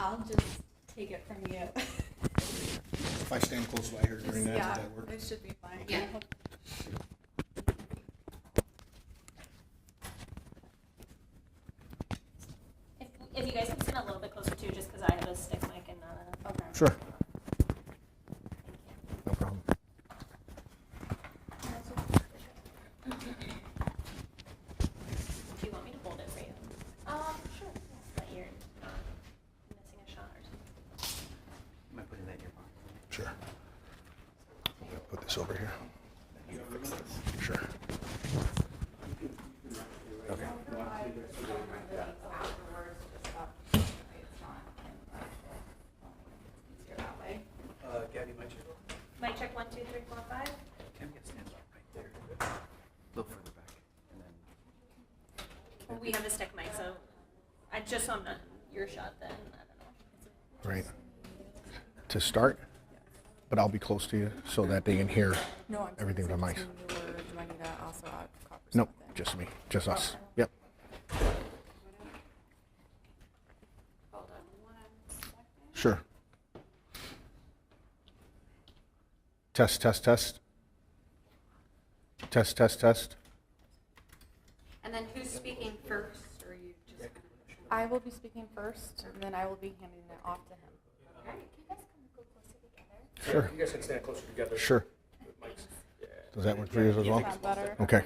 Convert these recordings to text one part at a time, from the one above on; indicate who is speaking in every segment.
Speaker 1: I'll just take it from you.
Speaker 2: If I stand close by her during that, would that work?
Speaker 1: It should be fine.
Speaker 2: Okay.
Speaker 1: Yeah.
Speaker 3: If you guys can stand a little bit closer too, just because I have a stick mic and not a.
Speaker 1: Okay.
Speaker 2: Sure. No problem.
Speaker 3: Do you want me to hold it for you? Sure. But you're not missing a shot or something.
Speaker 4: Am I putting that in your box?
Speaker 2: Sure. I'm gonna put this over here. You fix this. Sure. Okay.
Speaker 4: Gabby, my check.
Speaker 3: Mic check 1, 2, 3, 4, 5.
Speaker 4: Tim gets stands up right there. A little further back. And then.
Speaker 3: Well, we have a stick mic, so I just so I'm not your shot then. I don't know.
Speaker 2: Right. To start, but I'll be close to you so that they can hear
Speaker 1: No, I'm
Speaker 2: everything with the mics.
Speaker 1: Do I need to also add coppers?
Speaker 2: Nope, just me, just us. Yep.
Speaker 1: Hold on 1 second.
Speaker 2: Sure. Test, test, test. Test, test, test.
Speaker 1: And then who's speaking first, or you just? I will be speaking first, and then I will be handing it off to him.
Speaker 3: All right, can you guys come go closer together?
Speaker 2: Sure.
Speaker 5: You guys can stand closer together.
Speaker 2: Sure.
Speaker 5: With mics. Yeah.
Speaker 2: Does that work for you as well?
Speaker 1: Is that better?
Speaker 2: Okay.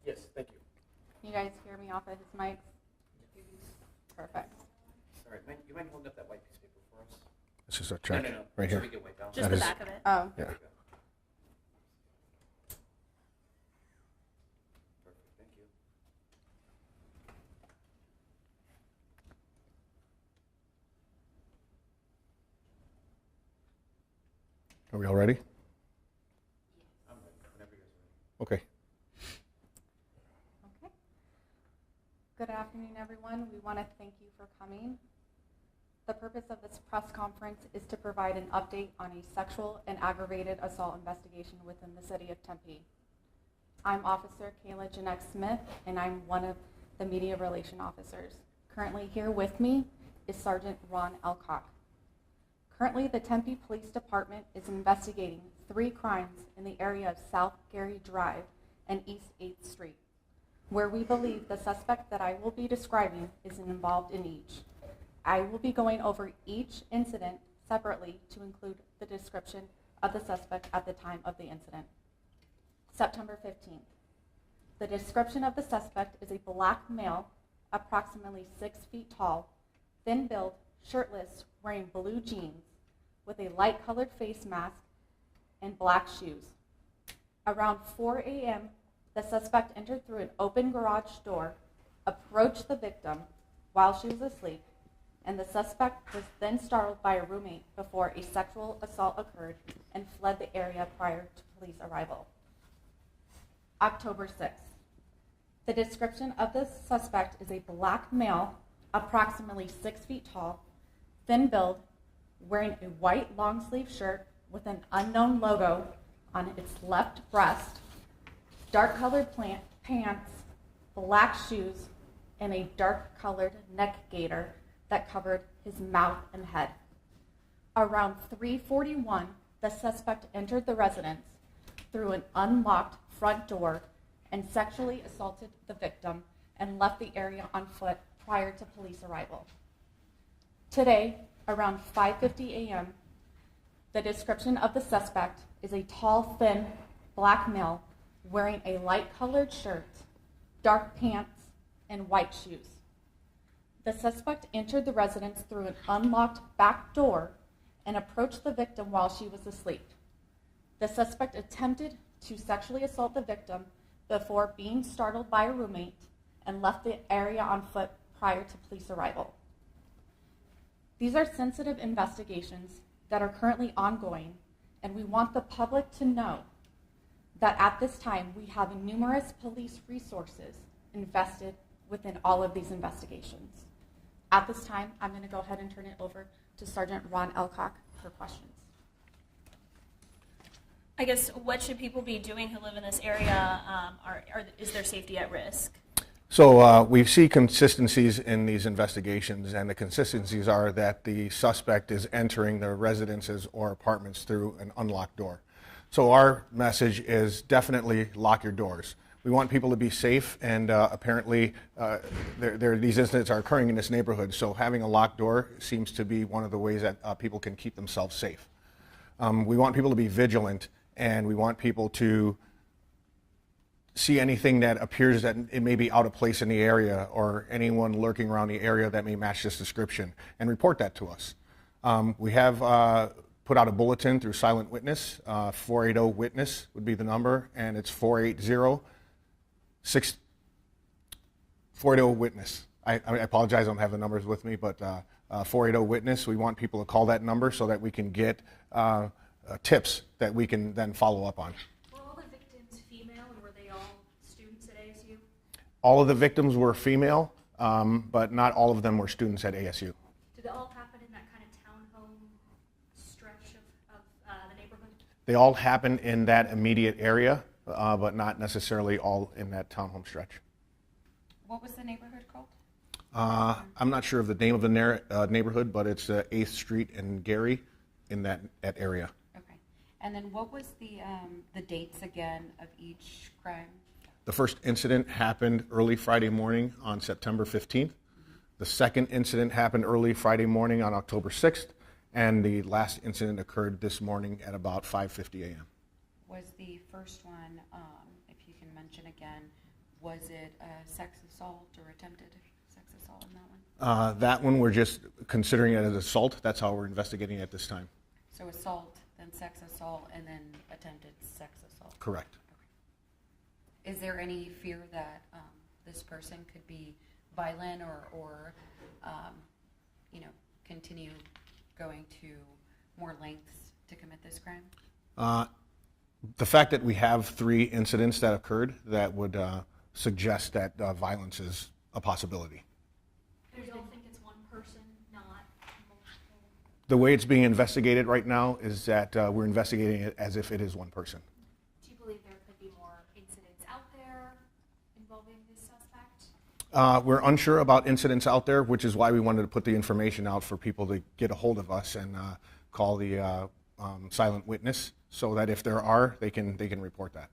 Speaker 5: Yes, thank you.
Speaker 1: Can you guys hear me off of his mics? Perfect.
Speaker 4: All right, you mind holding up that white piece of paper for us?
Speaker 2: This is a check
Speaker 4: No.
Speaker 2: right
Speaker 4: So
Speaker 2: here.
Speaker 4: we can wipe out.
Speaker 3: Just
Speaker 2: That
Speaker 3: the
Speaker 2: is-
Speaker 3: back of it.
Speaker 1: Oh,
Speaker 2: Yeah.
Speaker 4: Perfect, thank you.
Speaker 2: Are we all ready?
Speaker 4: I'm ready, whenever you're ready.
Speaker 2: Okay.
Speaker 1: okay. Good afternoon, everyone. We want to thank you for coming. The purpose of this press conference is to provide an update on a sexual and aggravated assault investigation within the city of Tempe. I'm Officer Kayla Jeanette Smith, and I'm one of the media relation officers. Currently here with me is Sergeant Ron Elcock. Currently, the Tempe Police Department is investigating 3 crimes in the area of South Gary Drive and East 8th Street, where we believe the suspect that I will be describing is involved in each. I will be going over each incident separately to include the description of the suspect at the time of the incident. September 15th. The description of the suspect is a black male, approximately 6 feet tall, thin build, shirtless, wearing blue jeans, with a light-colored face mask and black shoes. Around 4 a.m., the suspect entered through an open garage door, approached the victim while she was asleep, and the suspect was then startled by a roommate before a sexual assault occurred and fled the area prior to police arrival. October 6th. The description of the suspect is a black male, approximately 6 feet tall, thin build, wearing a white long-sleeve shirt with an unknown logo on its left breast, dark-colored pants, black shoes, and a dark-colored neck gaiter that covered his mouth and head. Around 3:41, the suspect entered the residence through an unlocked front door and sexually assaulted the victim and left the area on foot prior to police arrival. Today, around 5:50 a.m., the description of the suspect is a tall, thin, black male wearing a light-colored shirt, dark pants, and white shoes. The suspect entered the residence through an unlocked back door and approached the victim while she was asleep. The suspect attempted to sexually assault the victim before being startled by a roommate and left the area on foot prior to police arrival. These are sensitive investigations that are currently ongoing, and we want the public to know that at this time we have numerous police resources invested within all of these investigations. At this time, I'm going to go ahead and turn it over to Sergeant Ron Elcock for questions.
Speaker 3: I guess what should people be doing who live in this area? Is their safety at risk?
Speaker 2: So we see consistencies in these investigations, and the consistencies are that the suspect is entering the residences or apartments through an unlocked door. So our message is definitely lock your doors. We want people to be safe, and apparently these incidents are occurring in this neighborhood, so having a locked door seems to be one of the ways that people can keep themselves safe. We want people to be vigilant, and we want people to see anything that appears that it may be out of place in the area or anyone lurking around the area that may match this description, and report that to us. We have put out a bulletin through Silent Witness. 480 Witness would be the number, and it's 480 Witness. I apologize, I don't have the numbers with me, but 480 Witness, we want people to call that number so that we can get tips that we can then follow up on.
Speaker 3: Were all the victims female, and were they all students at ASU?
Speaker 2: All of the victims were female, but not all of them were students at ASU.
Speaker 3: Did it all happen in that kind of townhome stretch of the neighborhood?
Speaker 2: They all happen in that immediate area, but not necessarily all in that townhome stretch.
Speaker 6: What was the neighborhood called?
Speaker 2: I'm not sure of the name of the neighborhood, but it's 8th Street and Gary in that area.
Speaker 6: Okay. And then what was the dates again of each crime?
Speaker 2: The first incident happened early Friday morning on September 15th. The second incident happened early Friday morning on October 6th. And the last incident occurred this morning at about 5:50 a.m.
Speaker 6: Was the first one, if you can mention again, was it a sex assault or attempted sex assault in that one?
Speaker 2: That one we're just considering it as assault. That's how we're investigating it at this time.
Speaker 6: So assault, then sex assault, and then attempted sex assault?
Speaker 2: Correct.
Speaker 6: Okay. Is there any fear that this person could be violent or continue going to more lengths to commit this crime?
Speaker 2: The fact that we have 3 incidents that occurred that would suggest that violence is a possibility.
Speaker 3: You don't think it's one person, not multiple?
Speaker 2: The way it's being investigated right now is that we're investigating it as if it is one person.
Speaker 3: Do you believe there could be more incidents out there involving this suspect?
Speaker 2: We're unsure about incidents out there, which is why we wanted to put the information out for people to get a hold of us and call the Silent Witness, so that if there are, they can report that.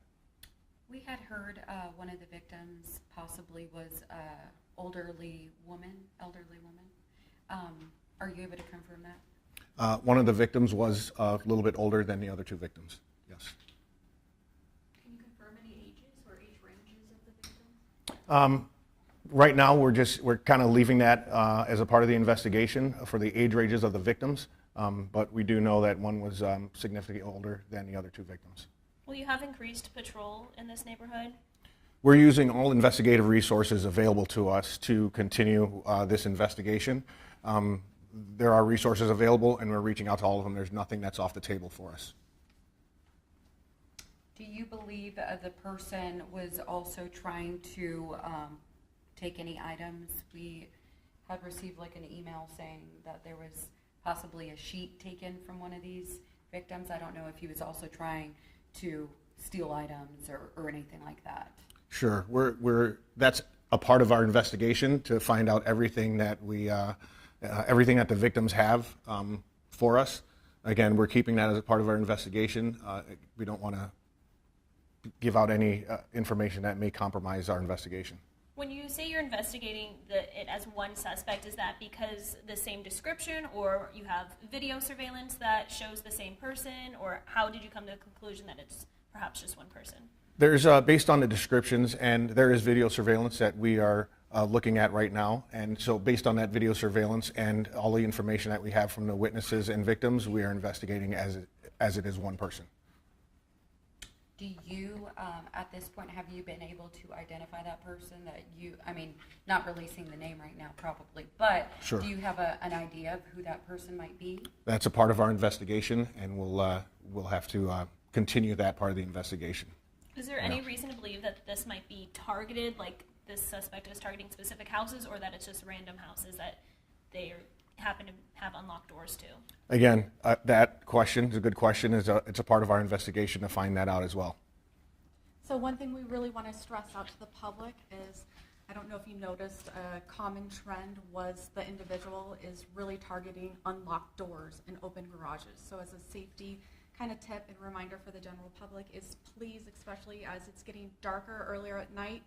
Speaker 6: We had heard one of the victims possibly was an elderly woman. Are you able to confirm that?
Speaker 2: One of the victims was a little bit older than the other 2 victims, yes.
Speaker 3: Can you confirm any ages or age ranges of the victims?
Speaker 2: Right now, we're kind of leaving that as a part of the investigation for the age ranges of the victims, but we do know that one was significantly older than the other 2 victims.
Speaker 7: Will you have increased patrol in this neighborhood?
Speaker 2: We're using all investigative resources available to us to continue this investigation. There are resources available, and we're reaching out to all of them. There's nothing that's off the table for us.
Speaker 6: Do you believe the person was also trying to take any items? We had received like an email saying that there was possibly a sheet taken from one of these victims. I don't know if he was also trying to steal items or anything like that.
Speaker 2: Sure, that's a part of our investigation to find out everything that everything that the victims have for us. Again, we're keeping that as a part of our investigation. We don't want to give out any information that may compromise our investigation.
Speaker 7: When you say you're investigating it as one suspect, is that because the same description, or you have video surveillance that shows the same person, or how did you come to the conclusion that it's perhaps just one person?
Speaker 2: There's, based on the descriptions, and there is video surveillance that we are looking at right now, and so based on that video surveillance and all the information that we have from the witnesses and victims, we are investigating as it is one person.
Speaker 6: Do you, at this point, have you been able to identify that person that not releasing the name right now probably, but
Speaker 2: Sure.
Speaker 6: Do you have an idea of who that person might be?
Speaker 2: That's a part of our investigation, and we'll have to continue that part of the investigation.
Speaker 7: Is there any reason to believe that this might be targeted, like this suspect is targeting specific houses, or that it's just random houses that they happen to have unlocked doors to?
Speaker 2: Again, that question is a good question. It's a part of our investigation to find that out as well.
Speaker 1: So one thing we really want to stress out to the public is I don't know if you noticed, a common trend was the individual is really targeting unlocked doors and open garages. So as a safety kind of tip and reminder for the general public is please, especially as it's getting darker earlier at night,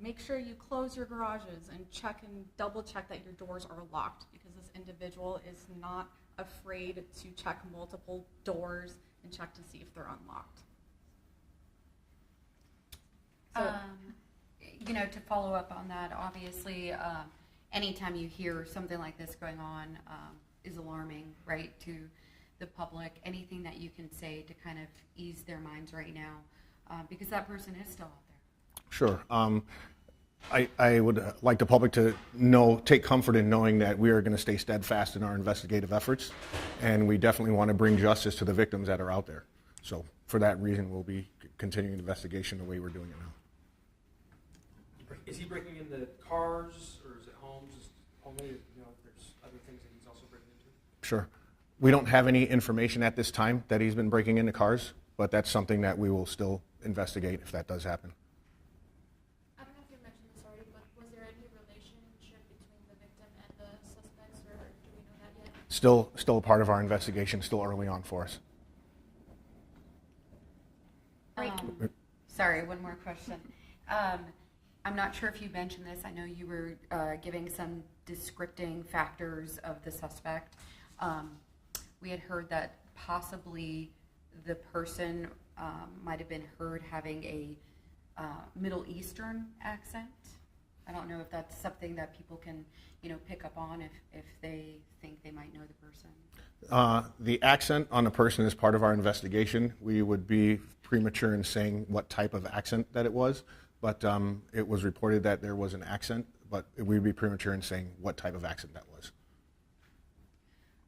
Speaker 1: make sure you close your garages and check and double check that your doors are locked, because this individual is not afraid to check multiple doors and check to see if they're unlocked. So,
Speaker 6: To follow up on that, obviously, anytime you hear something like this going on is alarming, right, to the public. Anything that you can say to kind of ease their minds right now, because that person is still out there.
Speaker 2: Sure. I would like the public to take comfort in knowing that we are going to stay steadfast in our investigative efforts, and we definitely want to bring justice to the victims that are out there. So for that reason, we'll be continuing the investigation the way we're doing it now.
Speaker 5: Is he breaking into cars, or is it homes only? If there's other things that he's also breaking into?
Speaker 2: Sure. We don't have any information at this time that he's been breaking into cars, but that's something that we will still investigate if that does happen.
Speaker 3: I don't know if you mentioned this already, but was there any relationship between the victim and the suspects, or do we know that yet?
Speaker 2: Still a part of our investigation, still early on for us.
Speaker 6: Sorry, one more question. I'm not sure if you mentioned this. I know you were giving some descripting factors of the suspect. We had heard that possibly the person might have been heard having a Middle Eastern accent. I don't know if that's something that people can, pick up on if they think they might know the person.
Speaker 2: The accent on the person is part of our investigation. We would be premature in saying what type of accent that it was, but it was reported that there was an accent, but we'd be premature in saying what type of accent that was.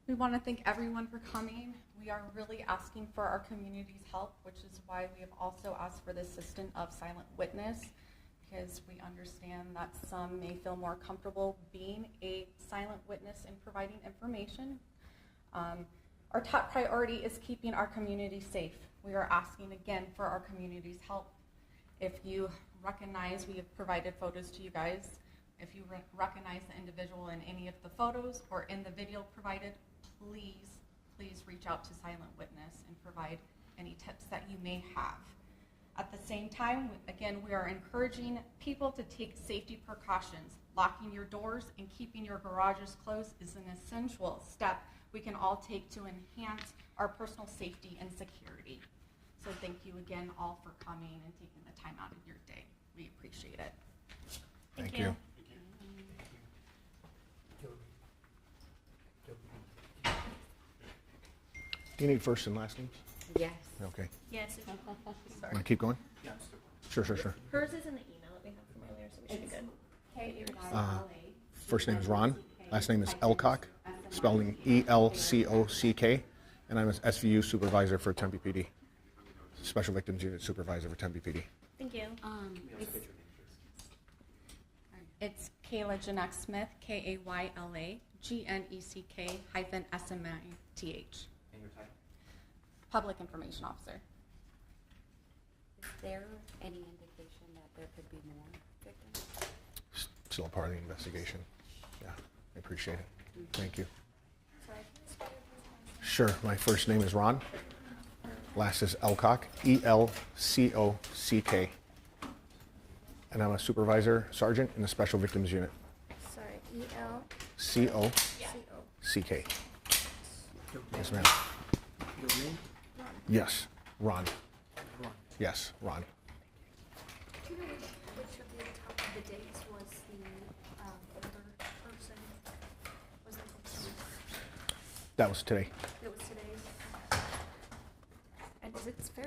Speaker 1: we want to thank everyone for coming. We are really asking for our community's help, which is why we have also asked for the assistance of silent witness, because we understand that some may feel more comfortable being a silent witness and providing information. Our top priority is keeping our community safe. We are asking again for our community's help. If you recognize, we have provided photos to you guys. If you recognize the individual in any of the photos or in the video provided, please reach out to Silent Witness and provide any tips that you may have. At the same time, again, we are encouraging people to take safety precautions. Locking your doors and keeping your garages closed is an essential step we can all take to enhance our personal safety and security. So thank you again all for coming and taking the time out of your day. We appreciate it.
Speaker 2: Thank you. Do you need first and last names?
Speaker 6: Yes.
Speaker 2: Okay.
Speaker 7: Yes.
Speaker 2: Want to keep going?
Speaker 5: Yeah, I'm still going.
Speaker 2: Sure.
Speaker 7: Hers is in the email that we have from earlier, so we should be good.
Speaker 2: First name is Ron. Last name is Elcock, spelling E-L-C-O-C-K. And I'm an SVU supervisor for Tempe PD. Special Victims Unit supervisor for Tempe PD.
Speaker 7: Thank you.
Speaker 1: It's Kayla Jeanette Smith, K-A-Y-L-A, G-N-E-C-K hyphen S-M-I-T-H.
Speaker 4: And your title?
Speaker 1: Public Information Officer.
Speaker 6: Is there any indication that there could be more victims?
Speaker 2: Still a part of the investigation. Yeah, I appreciate it. Thank you.
Speaker 3: Sorry, can you spell your first name?
Speaker 2: Sure, my first name is Ron. Last is Elcock, E-L-C-O-C-K. And I'm a supervisor sergeant in the Special Victims Unit.
Speaker 3: Sorry, E-L.
Speaker 2: C-O-C-K. Yes, ma'am.
Speaker 4: Your name?
Speaker 2: Yes, Ron.
Speaker 4: Ron.
Speaker 2: Yes, Ron.
Speaker 3: Do you know which of the top of the dates was the older person? Was that
Speaker 2: That was today.